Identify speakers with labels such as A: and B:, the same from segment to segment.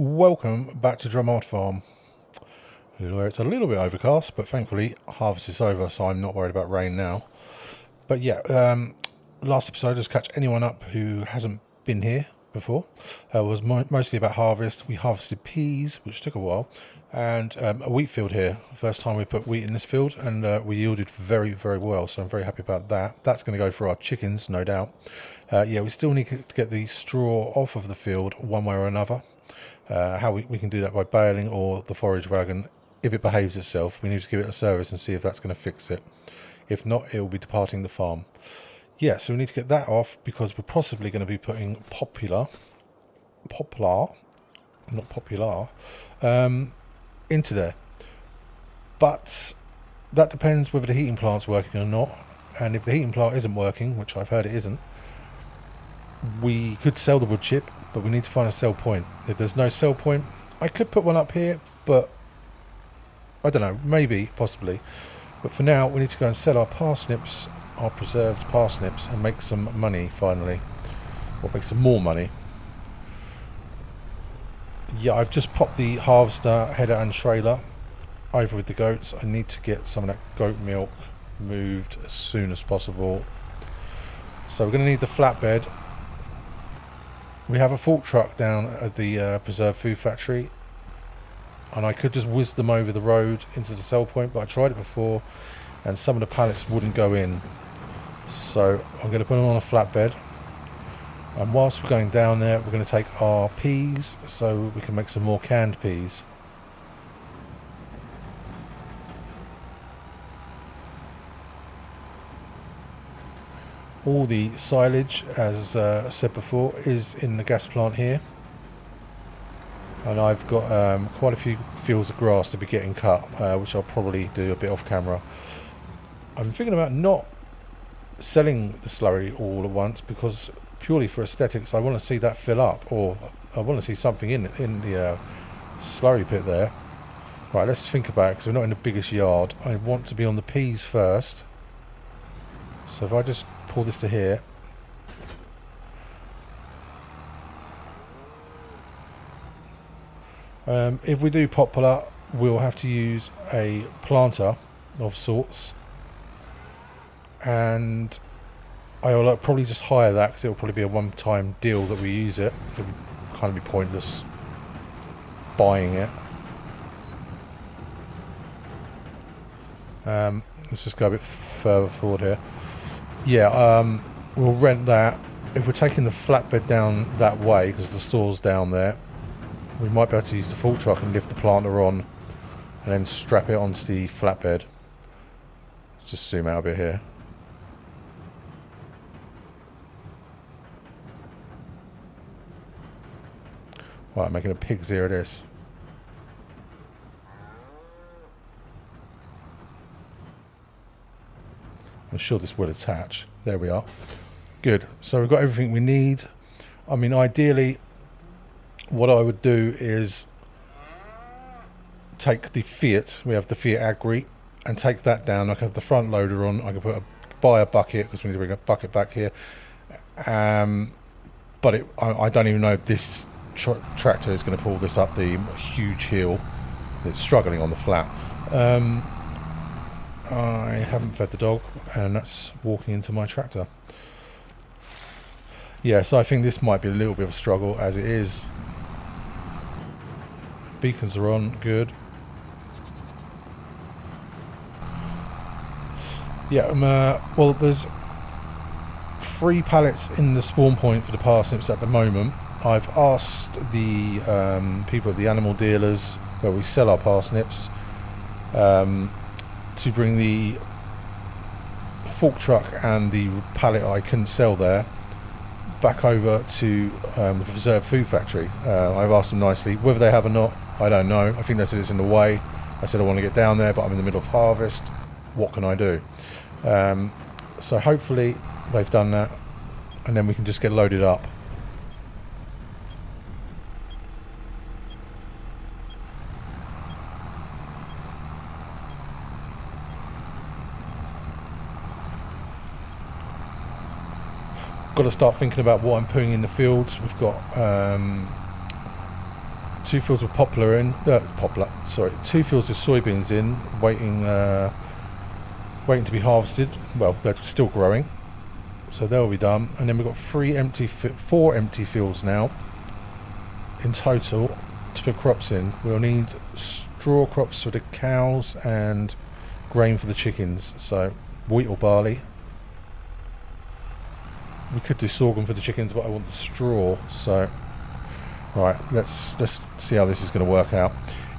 A: Welcome back to Drumard Farm, where it's a little bit overcast, but thankfully harvest is over, so I'm not worried about rain now. But yeah, last episode, just catch anyone up who hasn't been here before, was mostly about harvest. We harvested peas, which took a while, and a wheat field here. First time we put wheat in this field, and we yielded very, very well, so I'm very happy about that. That's going to go for our chickens, no doubt. Yeah, we still need to get the straw off of the field one way or another. How we can do that by baling or the forage wagon. If it behaves itself, we need to give it a service and see if that's going to fix it. If not, it will be departing the farm. Yeah, so we need to get that off because we're possibly going to be putting poplar into there. But that depends whether the heating plant's working or not. And if the heating plant isn't working, which I've heard it isn't, we could sell the wood chip, but we need to find a sell point. If there's no sell point, I could put one up here, but I don't know, maybe, possibly. But for now, we need to go and sell our parsnips, our preserved parsnips, and make some money finally, or make some more money. Yeah, I've just popped the harvester, header and trailer over with the goats. I need to get some of that goat milk moved as soon as possible. So we're going to need the flatbed. We have a fork truck down at the preserved food factory, and I could just whiz them over the road into the sell point, but I tried it before and some of the pallets wouldn't go in, so I'm going to put them on a flatbed. And whilst we're going down there, we're going to take our peas so we can make some more canned peas. All the silage, as said before, is in the gas plant here, and I've got quite a few fields of grass to be getting cut, which I'll probably do a bit off camera. I'm thinking about not selling the slurry all at once because purely for aesthetics, I want to see that fill up, or I want to see something in the slurry pit there. Right, let's think about it because we're not in the biggest yard. I want to be on the peas first, so if I just pull this to here, if we do poplar, we'll have to use a planter of sorts, and I will probably just hire that because it will probably be a one-time deal that we use it. It would kind of be pointless buying it. Let's just go a bit further forward here. Yeah, we'll rent that. If we're taking the flatbed down that way, because the store's down there, we might be able to use the fork truck and lift the planter on and then strap it onto the flatbed. Let's just zoom out a bit here. Right, I'm making a pig's ear of this. I'm sure this will attach. There we are. Good. So we've got everything we need. I mean, ideally, what I would do is take the Fiat. We have the Fiat Agri, and take that down. I can have the front loader on. I can buy a bucket because we need to bring a bucket back here. But I don't even know if this tractor is going to pull this up the huge hill. It's struggling on the flat. I haven't fed the dog, and that's walking into my tractor. Yeah, so I think this might be a little bit of a struggle as it is. Beacons are on, good. Yeah, well, there's 3 pallets in the spawn point for the parsnips at the moment. I've asked the people at the animal dealers where we sell our parsnips to bring the fork truck and the pallet I couldn't sell there back over to the preserved food factory. I've asked them nicely whether they have or not. I don't know. I think they said it's in the way. I said I want to get down there, but I'm in the middle of harvest. What can I do? So hopefully they've done that, and then we can just get loaded up. Got to start thinking about what I'm putting in the fields. We've got 2 fields of poplar in, two fields of soybeans in, waiting to be harvested. Well, they're still growing, so they'll be done. And then we've got 4 empty fields now in total to put crops in. We'll need straw crops for the cows and grain for the chickens, so wheat or barley. We could do sorghum for the chickens, but I want the straw, so right, let's see how this is going to work out.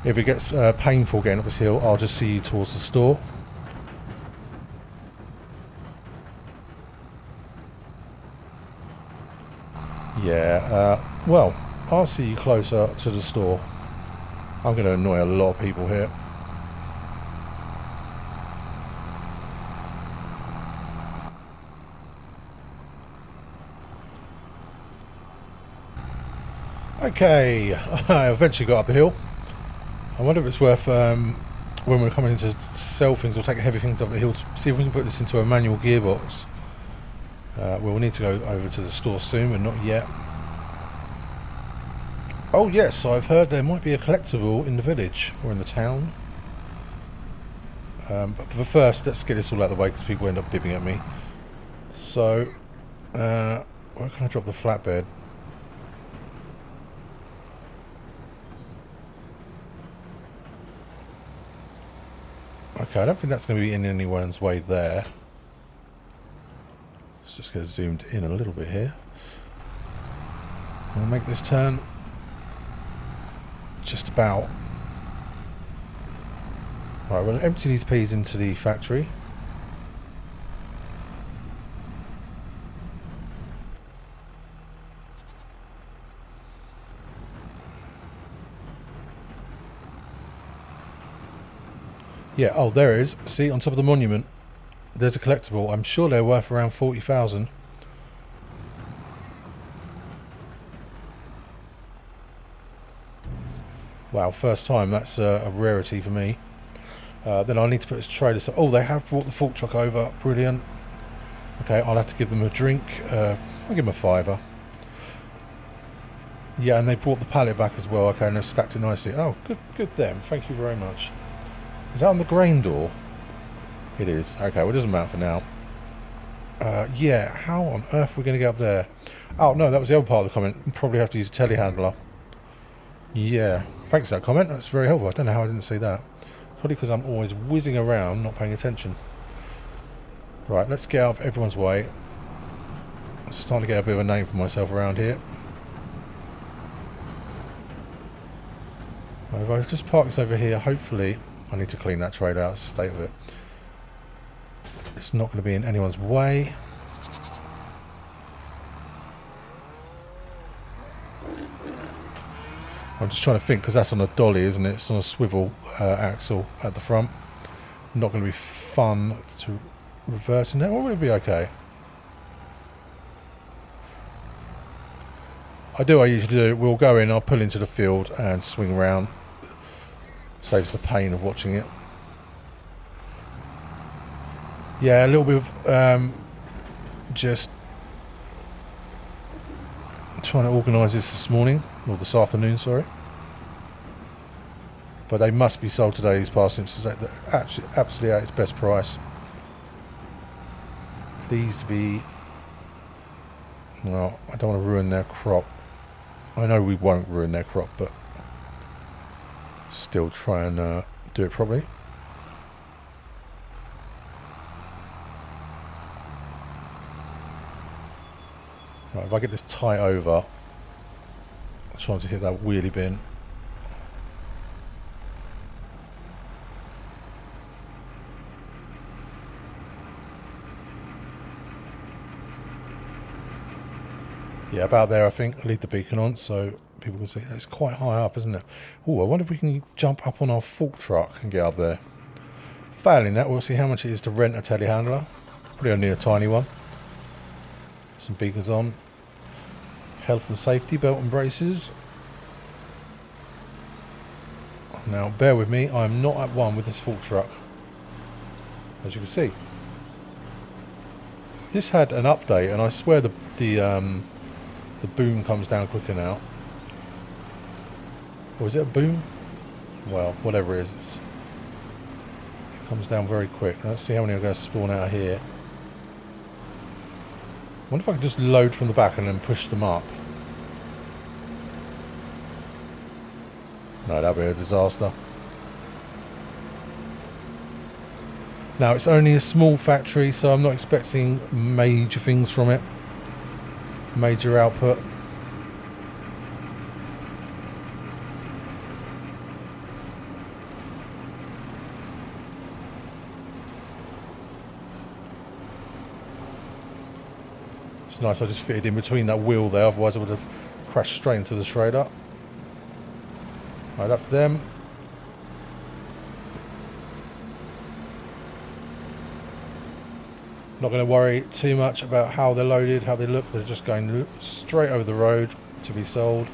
A: If it gets painful getting up this hill, I'll just see you towards the store. Yeah, well, I'll see you closer to the store. I'm going to annoy a lot of people here. Okay, I eventually got up the hill. I wonder if it's worth, when we're coming in to sell things or take heavy things up the hill, to see if we can put this into a manual gearbox. We'll need to go over to the store soon, but not yet. Oh yes, I've heard there might be a collectible in the village or in the town. But first, let's get this all out of the way because people end up bibbing at me. So, where can I drop the flatbed? Okay, I don't think that's going to be in anyone's way there. Let's just get zoomed in a little bit here. We'll make this turn just about. Right, we'll empty these peas into the factory. Yeah, oh, there it is. See, on top of the monument, there's a collectible. I'm sure they're worth around 40,000. Wow, first time. That's a rarity for me. Then I need to put this trailer. Oh, they have brought the fork truck over. Brilliant. Okay, I'll have to give them a drink. I'll give them a £5. Yeah, and they brought the pallet back as well. Okay, and they've stacked it nicely. Oh, good them. Thank you very much. Is that on the grain door? It is. Okay, well, it doesn't matter for now. Yeah, how on earth are we going to get up there? Oh, no, that was the other part of the comment. We'll probably have to use a telehandler. Yeah, thanks for that comment. That's very helpful. I don't know how I didn't see that. Probably because I'm always whizzing around, not paying attention. Right, let's get out of everyone's way. I'm starting to get a bit of a name for myself around here. If I just park this over here, hopefully... I need to clean that trailer out, state of it. It's not going to be in anyone's way. I'm just trying to think, because that's on a dolly, isn't it? It's on a swivel axle at the front. Not going to be fun to reverse in there, or will it be okay? I usually do. We'll go in, I'll pull into the field and swing around. Saves the pain of watching it. Yeah, a little bit of just trying to organise this morning, or this afternoon, sorry. But they must be sold today, these parsnips. They're actually absolutely at its best price. These to be... Well, I don't want to ruin their crop. I know we won't ruin their crop, but still try and do it properly. Right, if I get this tight over, I'm trying to hit that wheelie bin. Yeah, about there I think. I'll leave the beacon on so people can see. It's quite high up, isn't it? Oh, I wonder if we can jump up on our fork truck and get up there. Failing that, we'll see how much it is to rent a telehandler. Probably only a tiny one. Some beacons on. Health and safety, belt and braces. Now, bear with me, I'm not at one with this fork truck, as you can see. This had an update, and I swear the boom comes down quicker now. Or is it a boom? Well, whatever it is, it comes down very quick. Let's see how many are going to spawn out here. I wonder if I could just load from the back and then push them up. No, that'd be a disaster. Now, it's only a small factory, so I'm not expecting major things from it. Major output. It's nice I just fitted in between that wheel there, otherwise I would have crashed straight into the shredder. Right, that's them. Not going to worry too much about how they're loaded, how they look. They're just going straight over the road to be sold.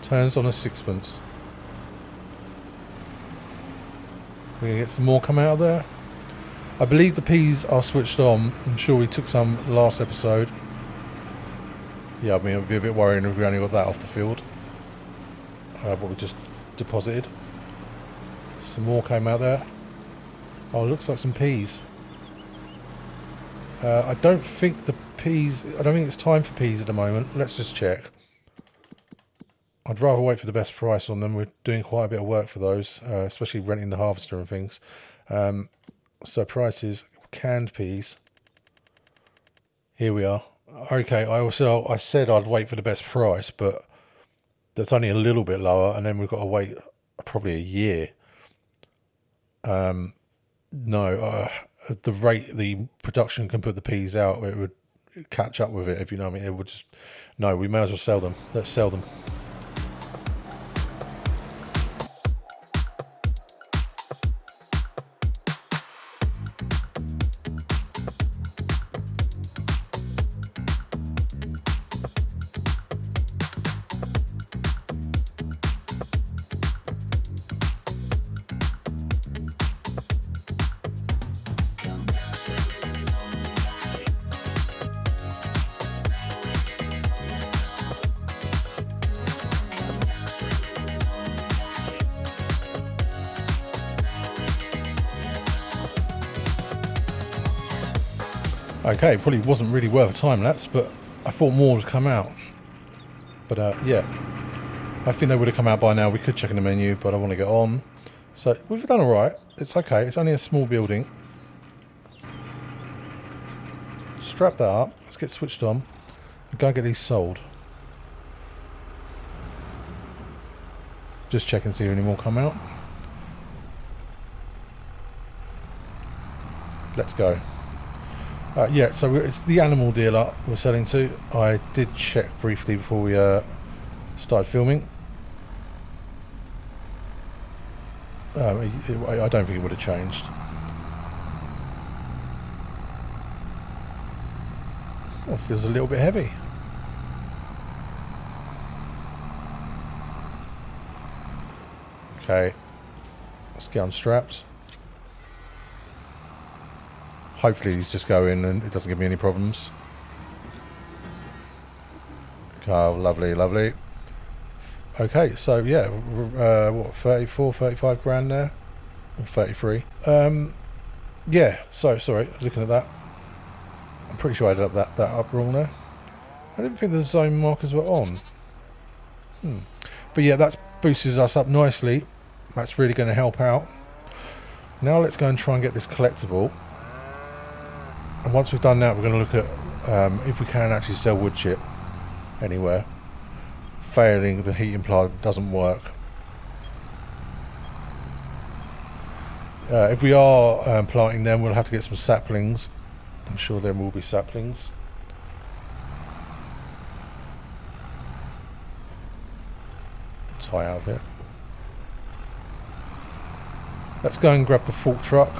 A: Turns on a sixpence. We're going to get some more come out of there. I believe the peas are switched on. I'm sure we took some last episode. Yeah, I mean, it would be a bit worrying if we only got that off the field. What we just deposited. Some more came out there. Oh, it looks like some peas. I don't think it's time for peas at the moment. Let's just check. I'd rather wait for the best price on them. We're doing quite a bit of work for those, especially renting the harvester and things. So prices, canned peas. Here we are. Okay, I said I'd wait for the best price, but that's only a little bit lower, and then we've got to wait probably a year. No, the rate the production can put the peas out, it would catch up with it, if you know what I mean. It would just, no, we may as well sell them. Let's sell them. Okay, probably wasn't really worth a time lapse, but I thought more would come out. But yeah, I think they would have come out by now. We could check in the menu, but I want to get on. So we've done alright. It's okay. It's only a small building. Strap that up. Let's get switched on and go and get these sold. Just check and see if any more come out. Let's go. Yeah, so it's the animal dealer we're selling to. I did check briefly before we started filming. I don't think it would have changed. Oh, it feels a little bit heavy. Okay, let's get unstrapped. Hopefully these just go in and it doesn't give me any problems. Oh, lovely, lovely. Okay, so yeah, what, 34, 35 grand there? Or 33. Yeah, so, sorry, looking at that. I'm pretty sure I added up that up wrong there. I didn't think the zone markers were on. But yeah, that's boosted us up nicely. That's really going to help out. Now let's go and try and get this collectible. And once we've done that, we're going to look at if we can actually sell wood chip anywhere. Failing, the heating plant doesn't work. If we are planting them, we'll have to get some saplings. I'm sure there will be saplings. Tie out of it. Let's go and grab the fork truck.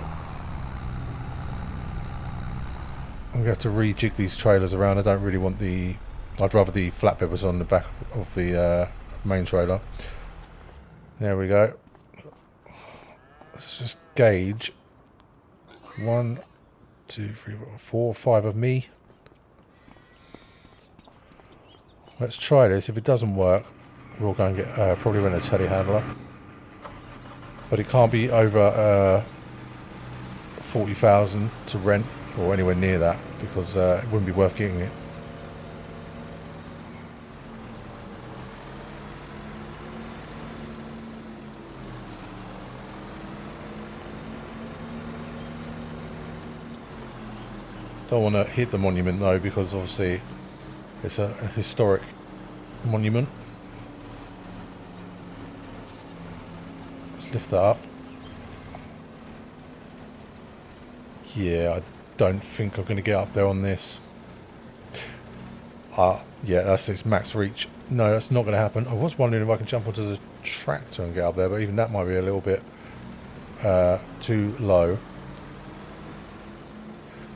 A: I'm going to have to rejig these trailers around. I don't really want I'd rather the flatbed was on the back of the main trailer. There we go. Let's just gauge. 1, 2, 3, 4, 5 of me. Let's try this. If it doesn't work, we'll go and get probably rent a telehandler. But it can't be over 40,000 to rent or anywhere near that, because it wouldn't be worth getting it. Don't want to hit the monument though, because obviously it's a historic monument. Let's lift that up. Yeah, I don't think I'm going to get up there on this. Yeah, that's its max reach. No, that's not going to happen. I was wondering if I can jump onto the tractor and get up there, but even that might be a little bit too low.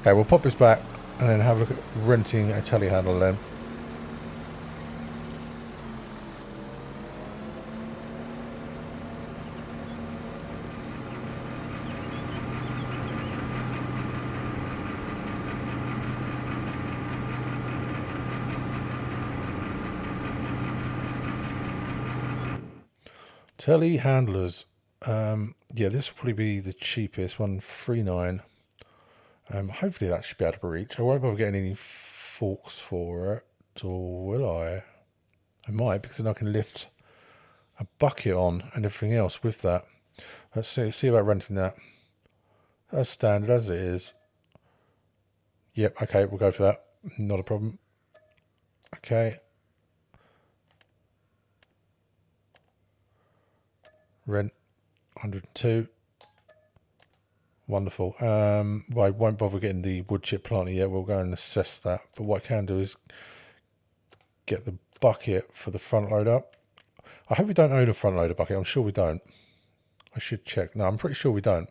A: Okay, we'll pop this back and then have a look at renting a telehandler then. Telehandlers. Yeah, this will probably be the cheapest, 139. Hopefully that should be able to reach. I won't bother getting any forks for it, or will I? I might, because then I can lift a bucket on and everything else with that. Let's see about renting that. As standard as it is. Yep, okay, we'll go for that. Not a problem. Okay. Rent 102. Wonderful. Well, I won't bother getting the wood chip planter yet. We'll go and assess that. But what I can do is get the bucket for the front loader. I hope we don't own a front loader bucket. I'm sure we don't. I should check. No, I'm pretty sure we don't.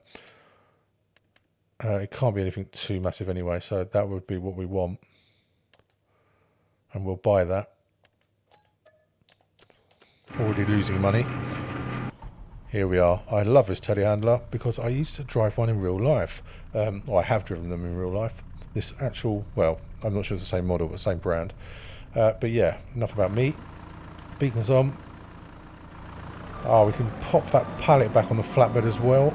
A: It can't be anything too massive anyway, so that would be what we want. And we'll buy that. Already losing money. Here we are. I love this telehandler because I used to drive one in real life. Well, I have driven them in real life. This actual, well, I'm not sure it's the same model, but same brand. But yeah, enough about me. Beacons on. Oh, we can pop that pallet back on the flatbed as well.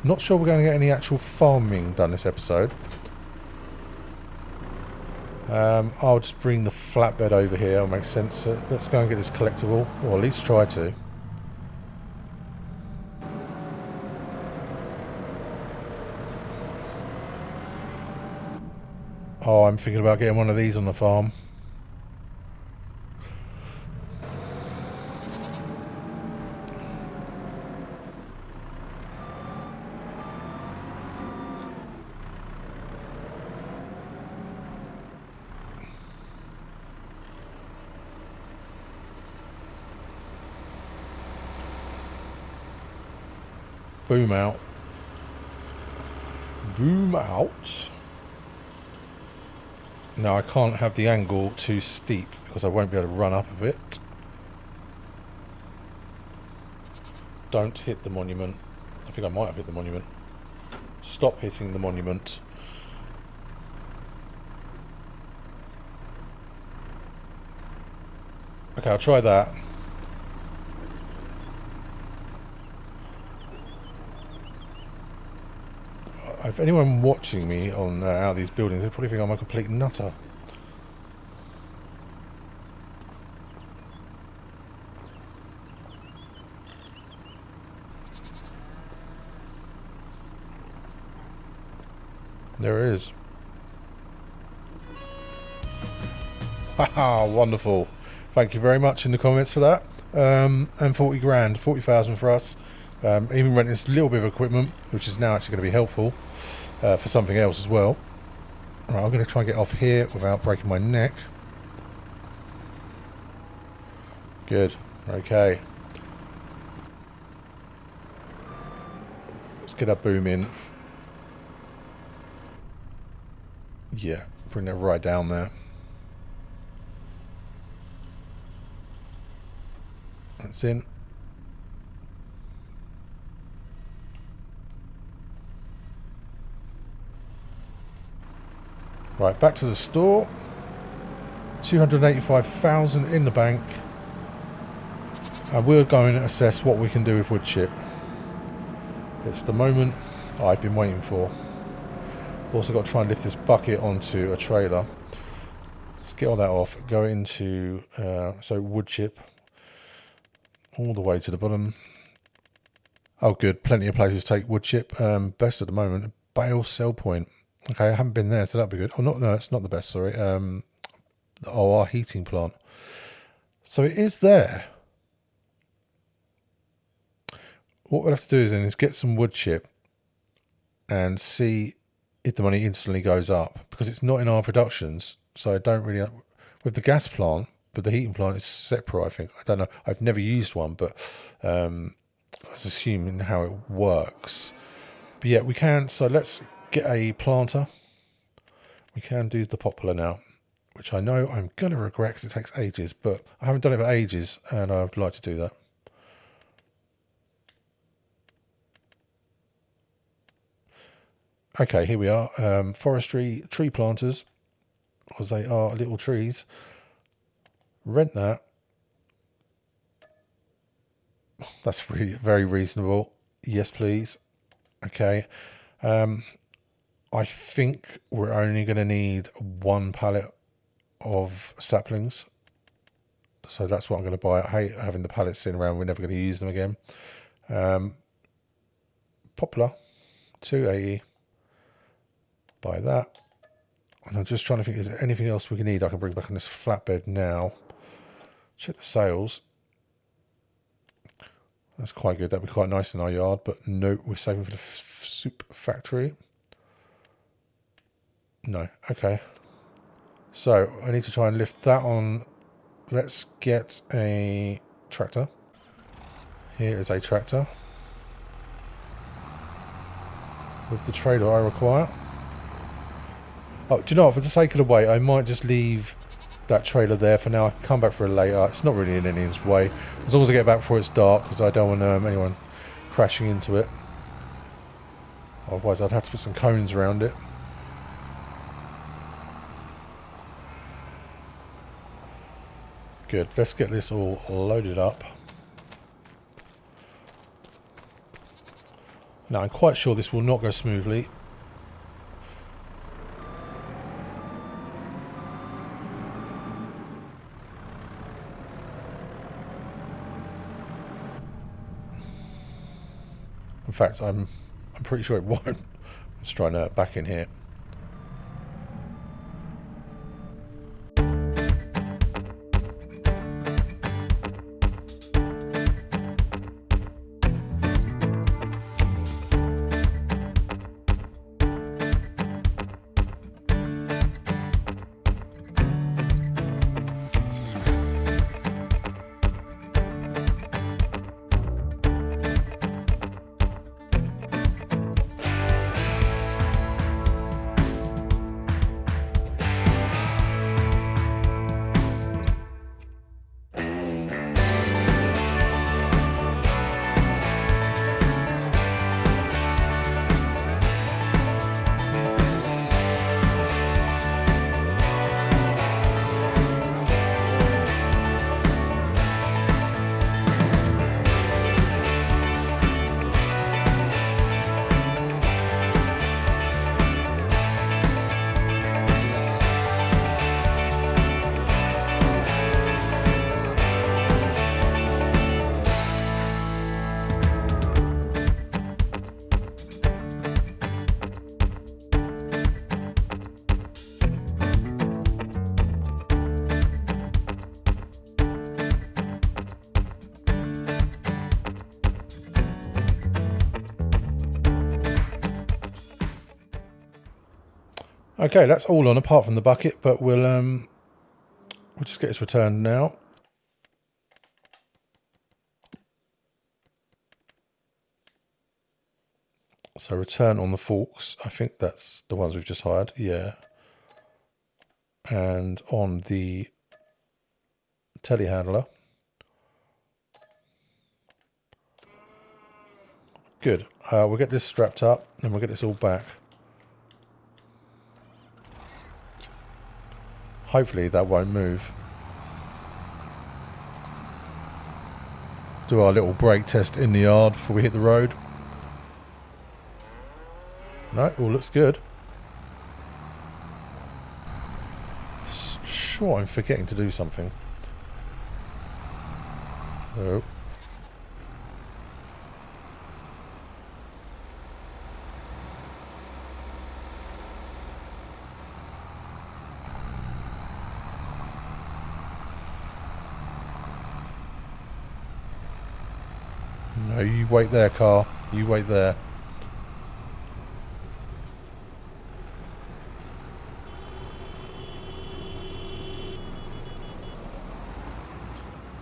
A: Not sure we're going to get any actual farming done this episode. I'll just bring the flatbed over here. It'll make sense. So let's go and get this collectible, or at least try to. Oh, I'm thinking about getting one of these on the farm. Boom out. Boom out. Now I can't have the angle too steep because I won't be able to run up of it. Don't hit the monument. I think I might have hit the monument. Stop hitting the monument. Okay, I'll try that. If anyone watching me on out of these buildings, they probably think I'm a complete nutter. There it is. Haha, wonderful. Thank you very much in the comments for that. And 40 grand, 40,000 for us. Even renting this little bit of equipment, which is now actually going to be helpful for something else as well. Right, I'm going to try and get off here without breaking my neck. Good. Okay. Let's get our boom in. Yeah, bring that right down there. That's in. Right, back to the store. 285,000 in the bank. And we're going to assess what we can do with wood chip. It's the moment I've been waiting for. Also got to try and lift this bucket onto a trailer. Let's get all that off. Go into so wood chip all the way to the bottom. Oh, good. Plenty of places take wood chip. Best at the moment, bale sell point. Okay, I haven't been there, so that'd be good. Oh, no, it's not the best. Sorry. Our heating plant. So it is there. What we'll have to do is get some wood chip and see if the money instantly goes up, because it's not in our productions. So I don't really, with the gas plant, but the heating plant is separate, I think. I don't know. I've never used one, but I was assuming how it works. But yeah, we can. So let's get a planter. We can do the poplar now, which I know I'm going to regret because it takes ages, but I haven't done it for ages and I would like to do that. Okay, here we are. Forestry tree planters, because they are little trees. Rent that. That's really very reasonable. Yes, please. Okay. I think we're only going to need 1 pallet of saplings. So that's what I'm going to buy. I hate having the pallets sitting around. We're never going to use them again. Poplar, 280. Buy that. And I'm just trying to think, is there anything else we can need I can bring back on this flatbed now? Check the sales. That's quite good. That'd be quite nice in our yard, but no, we're saving for the soup factory. No, okay. So I need to try and lift that on. Let's get a tractor. Here is a tractor with the trailer I require. Oh, do you know what? For the sake of the weight, I might just leave that trailer there for now. I can come back for it later. It's not really in anyone's way, as long as I get back before it's dark, because I don't want anyone crashing into it. Otherwise, I'd have to put some cones around it. Good. Let's get this all loaded up. Now, I'm quite sure this will not go smoothly. In fact, I'm pretty sure it won't. Let's try and back in here. Okay, that's all on apart from the bucket, but we'll just get this returned now. So return on the forks. I think that's the ones we've just hired. Yeah. And on the telehandler. Good. We'll get this strapped up and we'll get this all back. Hopefully that won't move. Do our little brake test in the yard before we hit the road. No, all looks good. Sure, I'm forgetting to do something. Oh. No, you wait there, car. You wait there.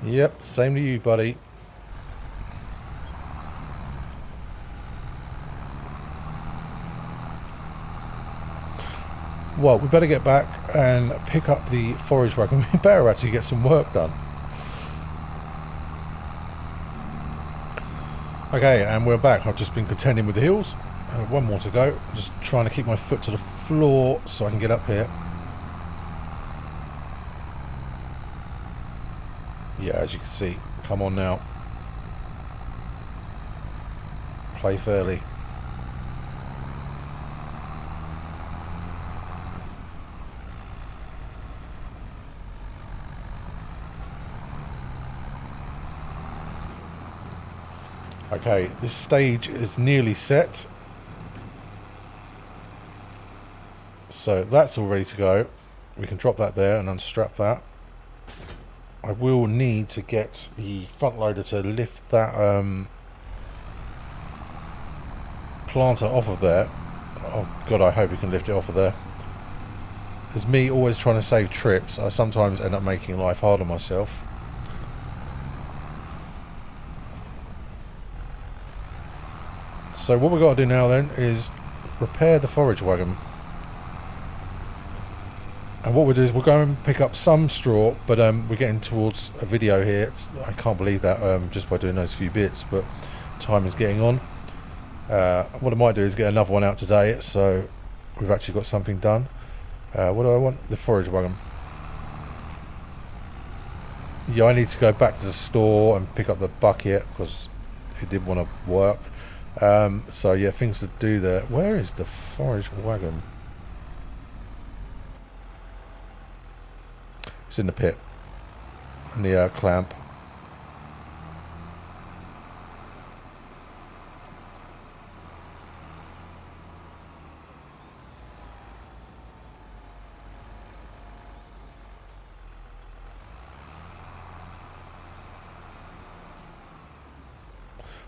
A: Yep, same to you, buddy. Well, we better get back and pick up the forage wagon. We better actually get some work done. Okay, and we're back. I've just been contending with the hills. One more to go. Just trying to keep my foot to the floor so I can get up here. Yeah, as you can see. Come on now. Play fairly. Okay, this stage is nearly set. So that's all ready to go. We can drop that there and unstrap that. I will need to get the front loader to lift that planter off of there. Oh god, I hope we can lift it off of there. As me always trying to save trips, I sometimes end up making life hard on myself. So what we've got to do now then is repair the forage wagon. And what we'll do is we'll go and pick up some straw, but we're getting towards a video here. I can't believe that just by doing those few bits, but time is getting on. What I might do is get another one out today, so we've actually got something done. What do I want? The forage wagon. Yeah, I need to go back to the store and pick up the bucket because it didn't want to work. So yeah, things to do there. Where is the forage wagon? It's in the pit. And the clamp.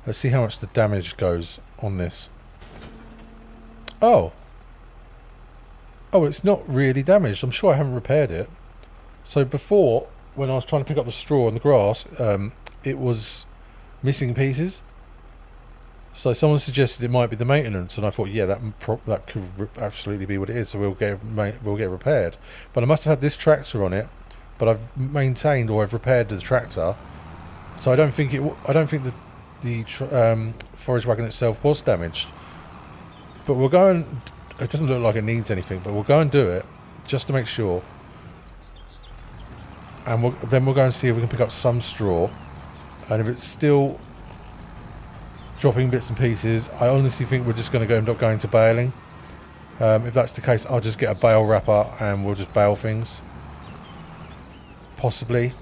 A: Let's see how much the damage goes on this. Oh, it's not really damaged. I'm sure I haven't repaired it. So before, when I was trying to pick up the straw and the grass, it was missing pieces. So someone suggested it might be the maintenance, and I thought, yeah, that could absolutely be what it is. So we'll get it repaired. But I must have had this tractor on it, but I've maintained or I've repaired the tractor. So I don't think the forage wagon itself was damaged. But we'll go and, it doesn't look like it needs anything, but we'll go and do it just to make sure. And then we'll go and see if we can pick up some straw. And if it's still dropping bits and pieces, I honestly think we're just going to end up going to baling. If that's the case, I'll just get a bale wrapper and we'll just bale things. Possibly.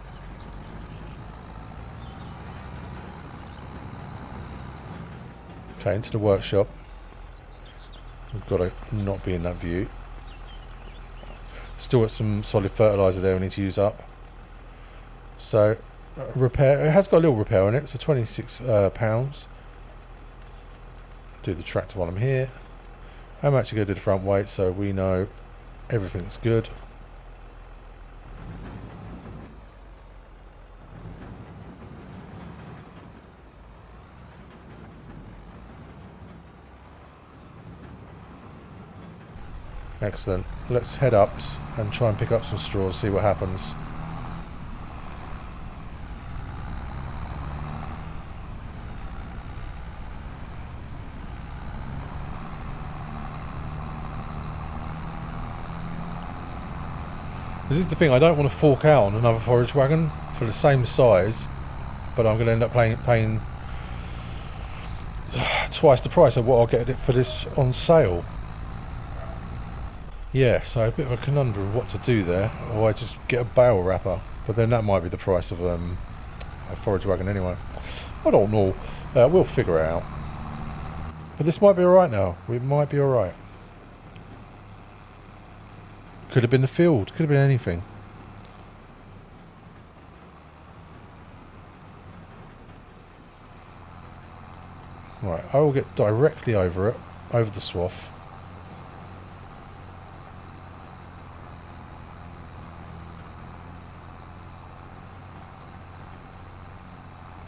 A: Okay, into the workshop. We've got to not be in that view. Still got some solid fertiliser there we need to use up. So, repair. It has got a little repair on it, so £26. Do the tractor while I'm here. I'm actually going to do the front weight so we know everything's good. Excellent. Let's head up and try and pick up some straws, see what happens. This is the thing, I don't want to fork out on another forage wagon for the same size, but I'm going to end up paying twice the price of what I'll get it for this on sale. Yeah, so a bit of a conundrum of what to do there, or I just get a bale wrapper, but then that might be the price of a forage wagon anyway. I don't know. We'll figure it out. But this might be alright now. We might be alright. Could have been the field. Could have been anything. Right, I will get directly over it, over the swath.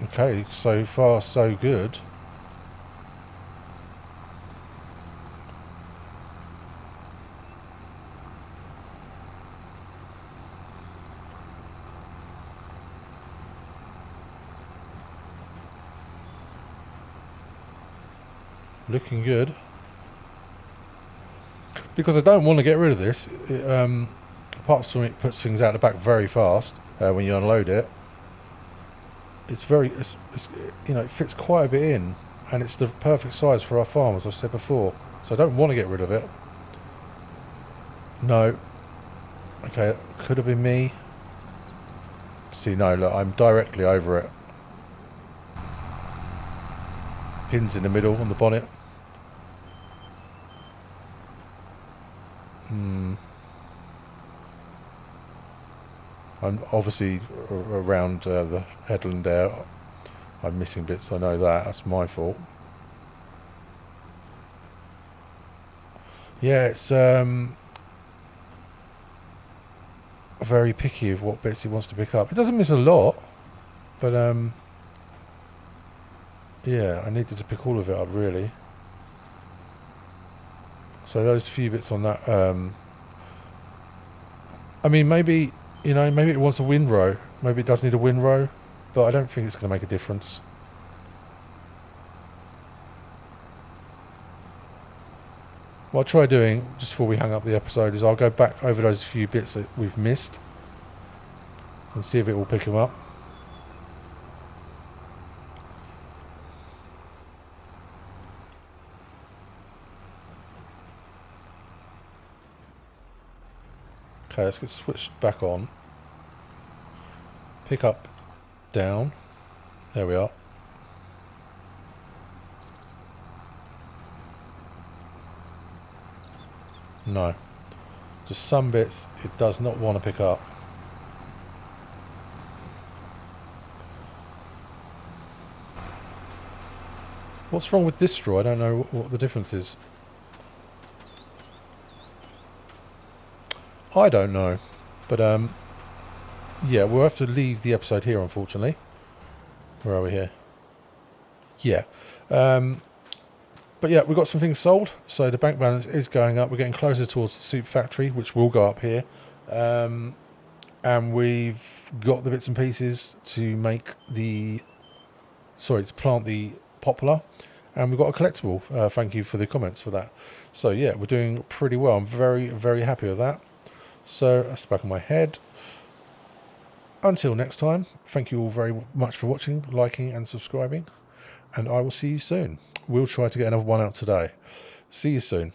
A: Okay, so far so good. Looking good. Because I don't want to get rid of this. Apart from it puts things out the back very fast when you unload it. It's you know, it fits quite a bit in, and it's the perfect size for our farm, as I've said before. So I don't want to get rid of it. No. Okay, could have been me. See, no, look, I'm directly over it. Pins in the middle on the bonnet. I'm obviously around the headland there. I'm missing bits, I know that. That's my fault. Yeah, it's very picky of what bits he wants to pick up. It doesn't miss a lot, but yeah, I needed to pick all of it up really. So those few bits on that, I mean, maybe, you know, maybe it wants a windrow. Maybe it does need a windrow, but I don't think it's going to make a difference. What I'll try doing, just before we hang up the episode, is I'll go back over those few bits that we've missed and see if it will pick them up. Okay, let's get switched back on. Pick up, down. There we are. No. Just some bits it does not want to pick up. What's wrong with this straw? I don't know what the difference is. I don't know. But yeah, we'll have to leave the episode here, unfortunately. Where are we here? Yeah. But yeah, we've got some things sold. So the bank balance is going up. We're getting closer towards the soup factory, which will go up here. And we've got the bits and pieces to make the... Sorry, to plant the poplar. And we've got a collectible. Thank you for the comments for that. So yeah, we're doing pretty well. I'm very, very happy with that. So that's the back of my head. Until next time, thank you all very much for watching, liking and subscribing, and I will see you soon. We'll try to get another one out today. See you soon.